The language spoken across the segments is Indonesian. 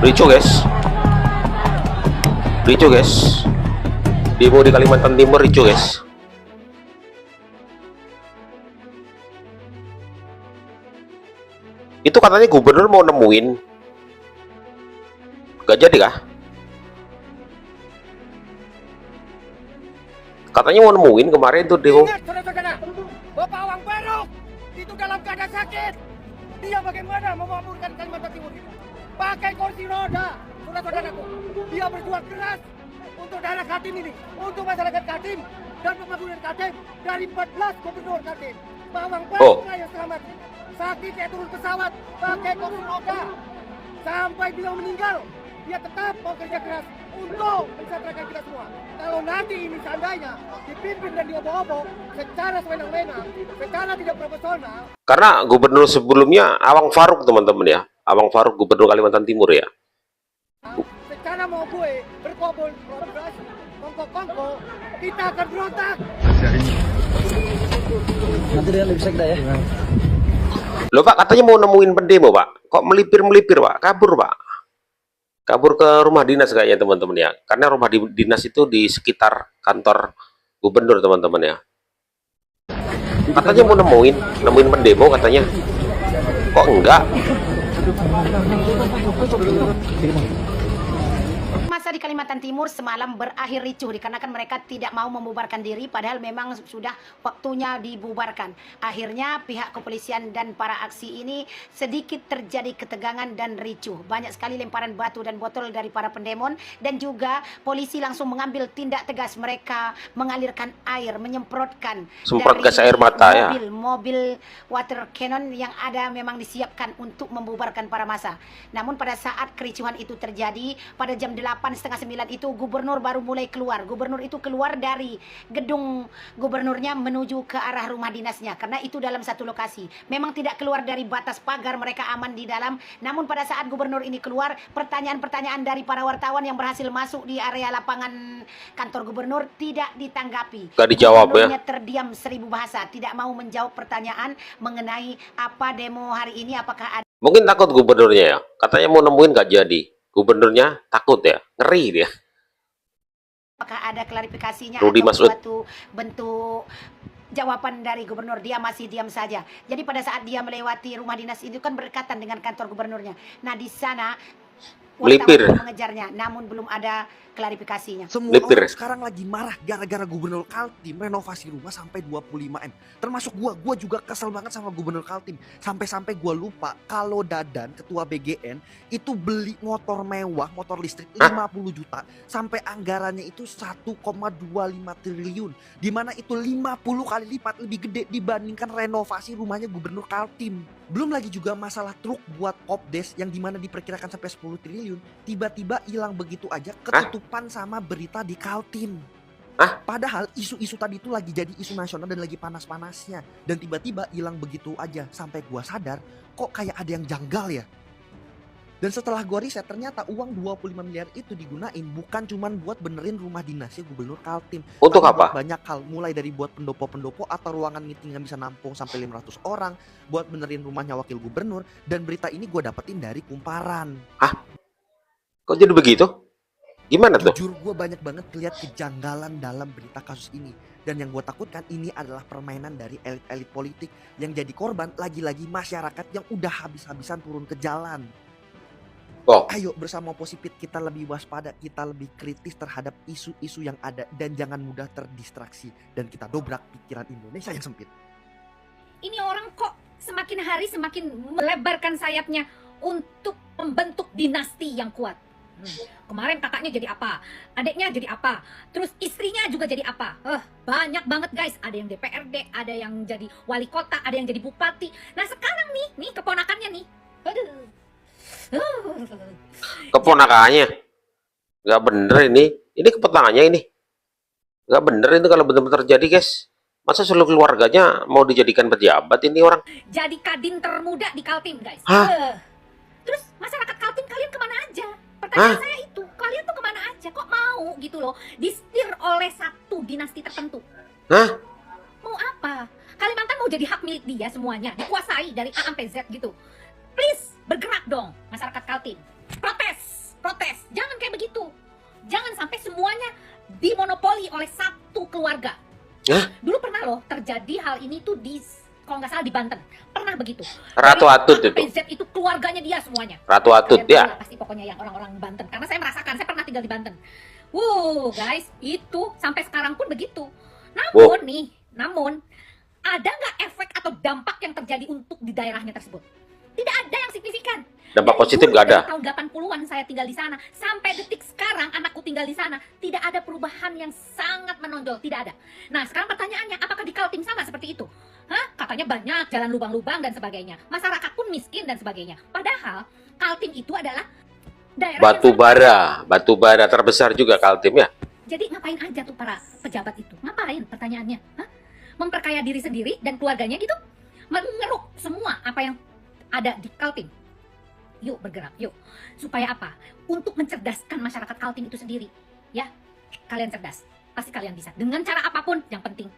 Ricu guys, ricu guys. Demo di Kalimantan Timur ricu guys. Itu katanya gubernur mau nemuin, gak jadi kah? Katanya mau nemuin kemarin tuh demo. Ingat saudara-saudara, Bapak Awang Barok itu dalam keadaan sakit. Dia bagaimana memakmurkan Kalimantan Timur ini? Pakai kursi roda, saudara-saudaraku. Dia berjuang keras untuk daerah Kaltim ini, untuk masyarakat Kaltim dan pembangunan Kaltim dari 14 gubernur Kaltim. Pak Awang Barok yang selamat. Sakit kayak turun pesawat, pakai kursi roda. Sampai beliau meninggal, dia tetap mau kerja keras untuk mensejahterakan kita semua. Kalau nanti ini seandainya dipimpin dan diobok-obok secara sewenang-wenang, secara tidak profesional. Karena gubernur sebelumnya Awang Faruk teman-teman ya, Awang Faruk gubernur Kalimantan Timur ya. Secara mau gue berkobol kolaborasi, kongko-kongko, kita akan berontak. Nanti dengan lebih sekda ya. Loh Pak, katanya mau nemuin pendemo Pak, kok melipir-melipir Pak, kabur Pak. Kabur ke rumah dinas kayaknya teman-teman ya, karena rumah dinas itu di sekitar kantor gubernur teman-teman ya. Katanya mau nemuin pendemo katanya, kok enggak? Masa di Kalimantan Timur semalam berakhir ricuh dikarenakan mereka tidak mau membubarkan diri padahal memang sudah waktunya dibubarkan. Akhirnya pihak kepolisian dan para aksi ini sedikit terjadi ketegangan dan ricuh. Banyak sekali lemparan batu dan botol dari para pendemo dan juga polisi langsung mengambil tindak tegas. Mereka mengalirkan air, menyemprotkan Semprot gas air mata ya. Mobil water cannon yang ada memang disiapkan untuk membubarkan para massa. Namun pada saat kericuhan itu terjadi pada jam 8:30 itu gubernur baru mulai keluar. Gubernur itu keluar dari gedung gubernurnya menuju ke arah rumah dinasnya karena itu dalam satu lokasi. Memang tidak keluar dari batas pagar, mereka aman di dalam. Namun pada saat gubernur ini keluar, pertanyaan-pertanyaan dari para wartawan yang berhasil masuk di area lapangan kantor gubernur tidak ditanggapi. Gak dijawab ya. Terdiam 1000 bahasa, tidak mau menjawab pertanyaan mengenai apa demo hari ini, apakah ada. Mungkin takut gubernurnya ya, katanya mau nemuin gak jadi. Gubernurnya takut ya, ngeri dia. Apakah ada klarifikasinya Rudi atau Masud. suatu bentuk jawaban dari gubernur? Dia masih diam saja. Jadi pada saat dia melewati rumah dinas itu kan berdekatan dengan kantor gubernurnya. Nah di sana Melipir. wartawan mengejarnya, namun belum ada klarifikasinya. Semua Melipir. orang sekarang lagi marah gara-gara gubernur Kaltim renovasi rumah sampai 25M. Termasuk gua juga kesel banget sama gubernur Kaltim. Sampai-sampai gua lupa kalau Dadan ketua BGN itu beli motor mewah, motor listrik 50 juta sampai anggarannya itu 1,25 triliun. Di mana itu 50 kali lipat lebih gede dibandingkan renovasi rumahnya gubernur Kaltim. Belum lagi juga masalah truk buat Popdes yang dimana diperkirakan sampai 10 triliun tiba-tiba hilang begitu aja ketutupan sama berita di Kaltim. Padahal isu-isu tadi itu lagi jadi isu nasional dan lagi panas-panasnya dan tiba-tiba hilang begitu aja sampai gua sadar kok kayak ada yang janggal ya. Dan setelah gua riset ternyata uang 25 miliar itu digunain bukan cuman buat benerin rumah dinasnya gubernur Kaltim. Untuk tapi apa? buat banyak hal, mulai dari buat pendopo-pendopo atau ruangan meeting yang bisa nampung sampai 500 orang, buat benerin rumahnya wakil gubernur, dan berita ini gua dapetin dari Kumparan. Kok jadi begitu? Gimana tuh? Jujur gue banyak banget lihat kejanggalan dalam berita kasus ini. Dan yang gue takutkan ini adalah permainan dari elit-elit politik yang jadi korban lagi-lagi masyarakat yang udah habis-habisan turun ke jalan. Oh. Ayo bersama Posipit kita lebih waspada, kita lebih kritis terhadap isu-isu yang ada dan jangan mudah terdistraksi. Dan kita dobrak pikiran Indonesia yang sempit. Ini orang kok semakin hari semakin melebarkan sayapnya untuk membentuk dinasti yang kuat. Kemarin kakaknya jadi apa, adiknya jadi apa, terus istrinya juga jadi apa. Banyak banget guys, ada yang DPRD, ada yang jadi wali kota, ada yang jadi bupati. Nah sekarang nih keponakannya nih. Aduh. Keponakannya nggak bener ini keponakannya ini nggak bener itu kalau benar-benar terjadi guys. Masa seluruh keluarganya mau dijadikan pejabat ini orang? Jadi kadin termuda di Kaltim guys. Terus masyarakat Kaltim kalian kemana aja? Pertanyaan saya itu, kalian tuh kemana aja? Kok mau gitu loh disetir oleh satu dinasti tertentu? Mau apa? Kalimantan mau jadi hak milik dia semuanya, dikuasai dari A sampai Z gitu. Please bergerak dong masyarakat Kaltim, protes. protes. Jangan kayak begitu. Jangan sampai semuanya dimonopoli oleh satu keluarga. Hah? Dulu pernah loh terjadi hal ini tuh di, kalau nggak salah di Banten. Pernah begitu. Ratu Dari Atut A sampai itu. Z itu keluarganya dia semuanya. Ratu Atut Kalian tahu ya. lah pasti pokoknya yang orang-orang Banten. Karena saya merasakan, saya pernah tinggal di Banten. Guys, itu sampai sekarang pun begitu. Namun ada nggak efek atau dampak yang terjadi untuk di daerahnya tersebut? Tidak ada yang signifikan. Dampak Dari positif dulu, nggak ada. dari tahun 80-an saya tinggal di sana sampai detik sekarang anakku tinggal di sana, tidak ada perubahan yang sangat menonjol, tidak ada. Nah, sekarang pertanyaannya, apakah di Kaltim sama seperti itu? Katanya banyak jalan lubang-lubang dan sebagainya. Masyarakat pun miskin dan sebagainya. Padahal Kaltim itu adalah daerah Batu bara terbesar juga Kaltim ya. jadi ngapain aja tuh para pejabat itu? Ngapain pertanyaannya? Memperkaya diri sendiri dan keluarganya gitu? Mengeruk semua apa yang ada di Kaltim. Yuk bergerak, yuk. Supaya apa? Untuk mencerdaskan masyarakat Kaltim itu sendiri. Ya, kalian cerdas. Pasti kalian bisa. Dengan cara apapun, yang penting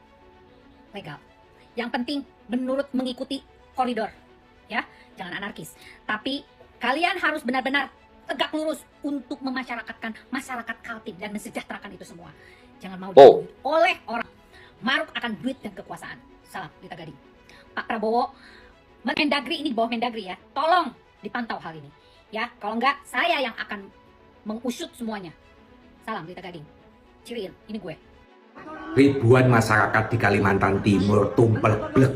legal. Yang penting menurut mengikuti koridor. Ya, jangan anarkis. Tapi kalian harus benar-benar tegak lurus untuk memasyarakatkan masyarakat Kaltim dan mensejahterakan itu semua. Jangan mau dibunuh oleh orang. Maruk akan duit dan kekuasaan. Salam, Lita Gading. Pak Prabowo, Mendagri ini di bawah Mendagri ya. Tolong dipantau hal ini. Ya, kalau enggak saya yang akan mengusut semuanya. Salam, Lita Gading. Ciriin, ini gue. Ribuan masyarakat di Kalimantan Timur tumpel blek.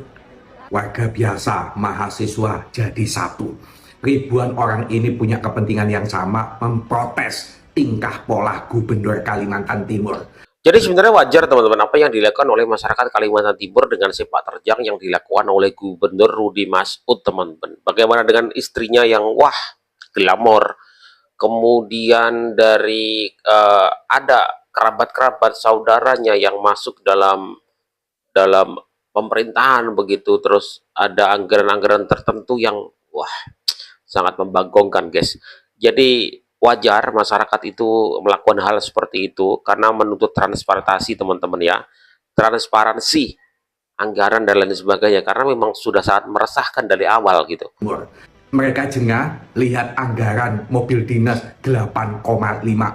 Warga biasa, mahasiswa jadi satu. Ribuan orang ini punya kepentingan yang sama, memprotes tingkah pola Gubernur Kalimantan Timur. Jadi sebenarnya wajar teman-teman apa yang dilakukan oleh masyarakat Kalimantan Timur dengan sepak terjang yang dilakukan oleh Gubernur Rudy Masud teman-teman. Bagaimana dengan istrinya yang wah glamor. Kemudian dari ada kerabat-kerabat saudaranya yang masuk dalam pemerintahan begitu, terus ada anggaran-anggaran tertentu yang wah sangat membagongkan guys. Jadi wajar masyarakat itu melakukan hal seperti itu karena menuntut transparansi teman-teman ya, transparansi anggaran dan lain sebagainya, karena memang sudah sangat meresahkan dari awal gitu. Mereka jengah lihat anggaran mobil dinas 8,5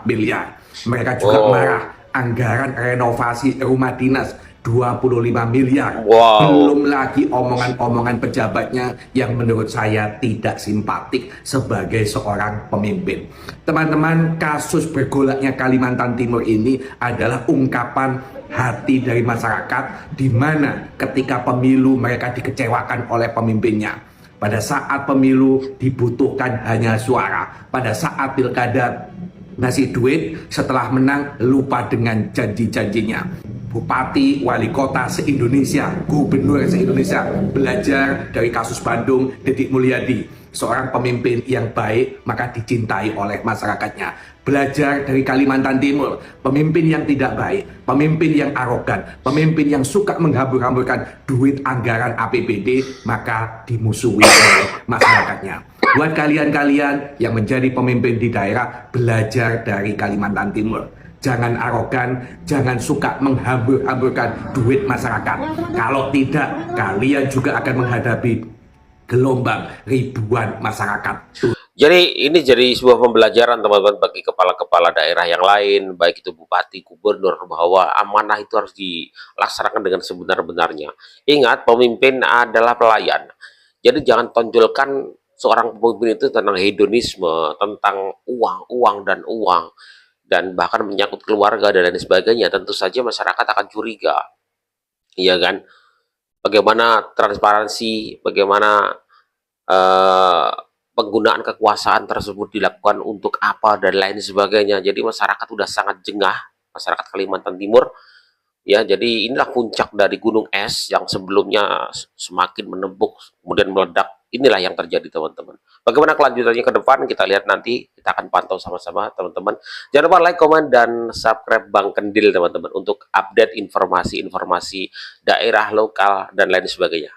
miliar. Mereka juga marah anggaran renovasi rumah dinas 25 miliar. Belum lagi omongan-omongan pejabatnya yang menurut saya tidak simpatik sebagai seorang pemimpin. Teman-teman, kasus bergolaknya Kalimantan Timur ini adalah ungkapan hati dari masyarakat di mana ketika pemilu mereka dikecewakan oleh pemimpinnya. Pada saat pemilu dibutuhkan hanya suara. Pada saat pilkada ngasih duit, setelah menang lupa dengan janji-janjinya. Bupati, wali kota se-Indonesia, gubernur se-Indonesia belajar dari kasus Bandung, Deddy Mulyadi, seorang pemimpin yang baik maka dicintai oleh masyarakatnya. Belajar dari Kalimantan Timur, pemimpin yang tidak baik, pemimpin yang arogan, pemimpin yang suka menghambur-hamburkan duit anggaran APBD maka dimusuhi oleh masyarakatnya. Buat kalian-kalian yang menjadi pemimpin di daerah, belajar dari Kalimantan Timur. Jangan arogan, jangan suka menghambur-hamburkan duit masyarakat. Kalau tidak, kalian juga akan menghadapi gelombang ribuan masyarakat. Jadi ini jadi sebuah pembelajaran teman-teman bagi kepala-kepala daerah yang lain, baik itu bupati, gubernur, bahwa amanah itu harus dilaksanakan dengan sebenar-benarnya. Ingat, pemimpin adalah pelayan. Jadi jangan tonjolkan seorang pemimpin itu tentang hedonisme, tentang uang dan bahkan menyangkut keluarga dan lain sebagainya. Tentu saja masyarakat akan curiga, iya kan? Bagaimana transparansi, bagaimana penggunaan kekuasaan tersebut dilakukan untuk apa dan lain sebagainya. Jadi masyarakat sudah sangat jengah, masyarakat Kalimantan Timur ya. Jadi inilah puncak dari gunung es yang sebelumnya semakin menembuk kemudian meledak. Inilah yang terjadi teman-teman. Bagaimana kelanjutannya ke depan kita lihat nanti, kita akan pantau sama-sama teman-teman. Jangan lupa like, komen, dan subscribe Bang Kendil teman-teman untuk update informasi-informasi daerah lokal dan lain sebagainya.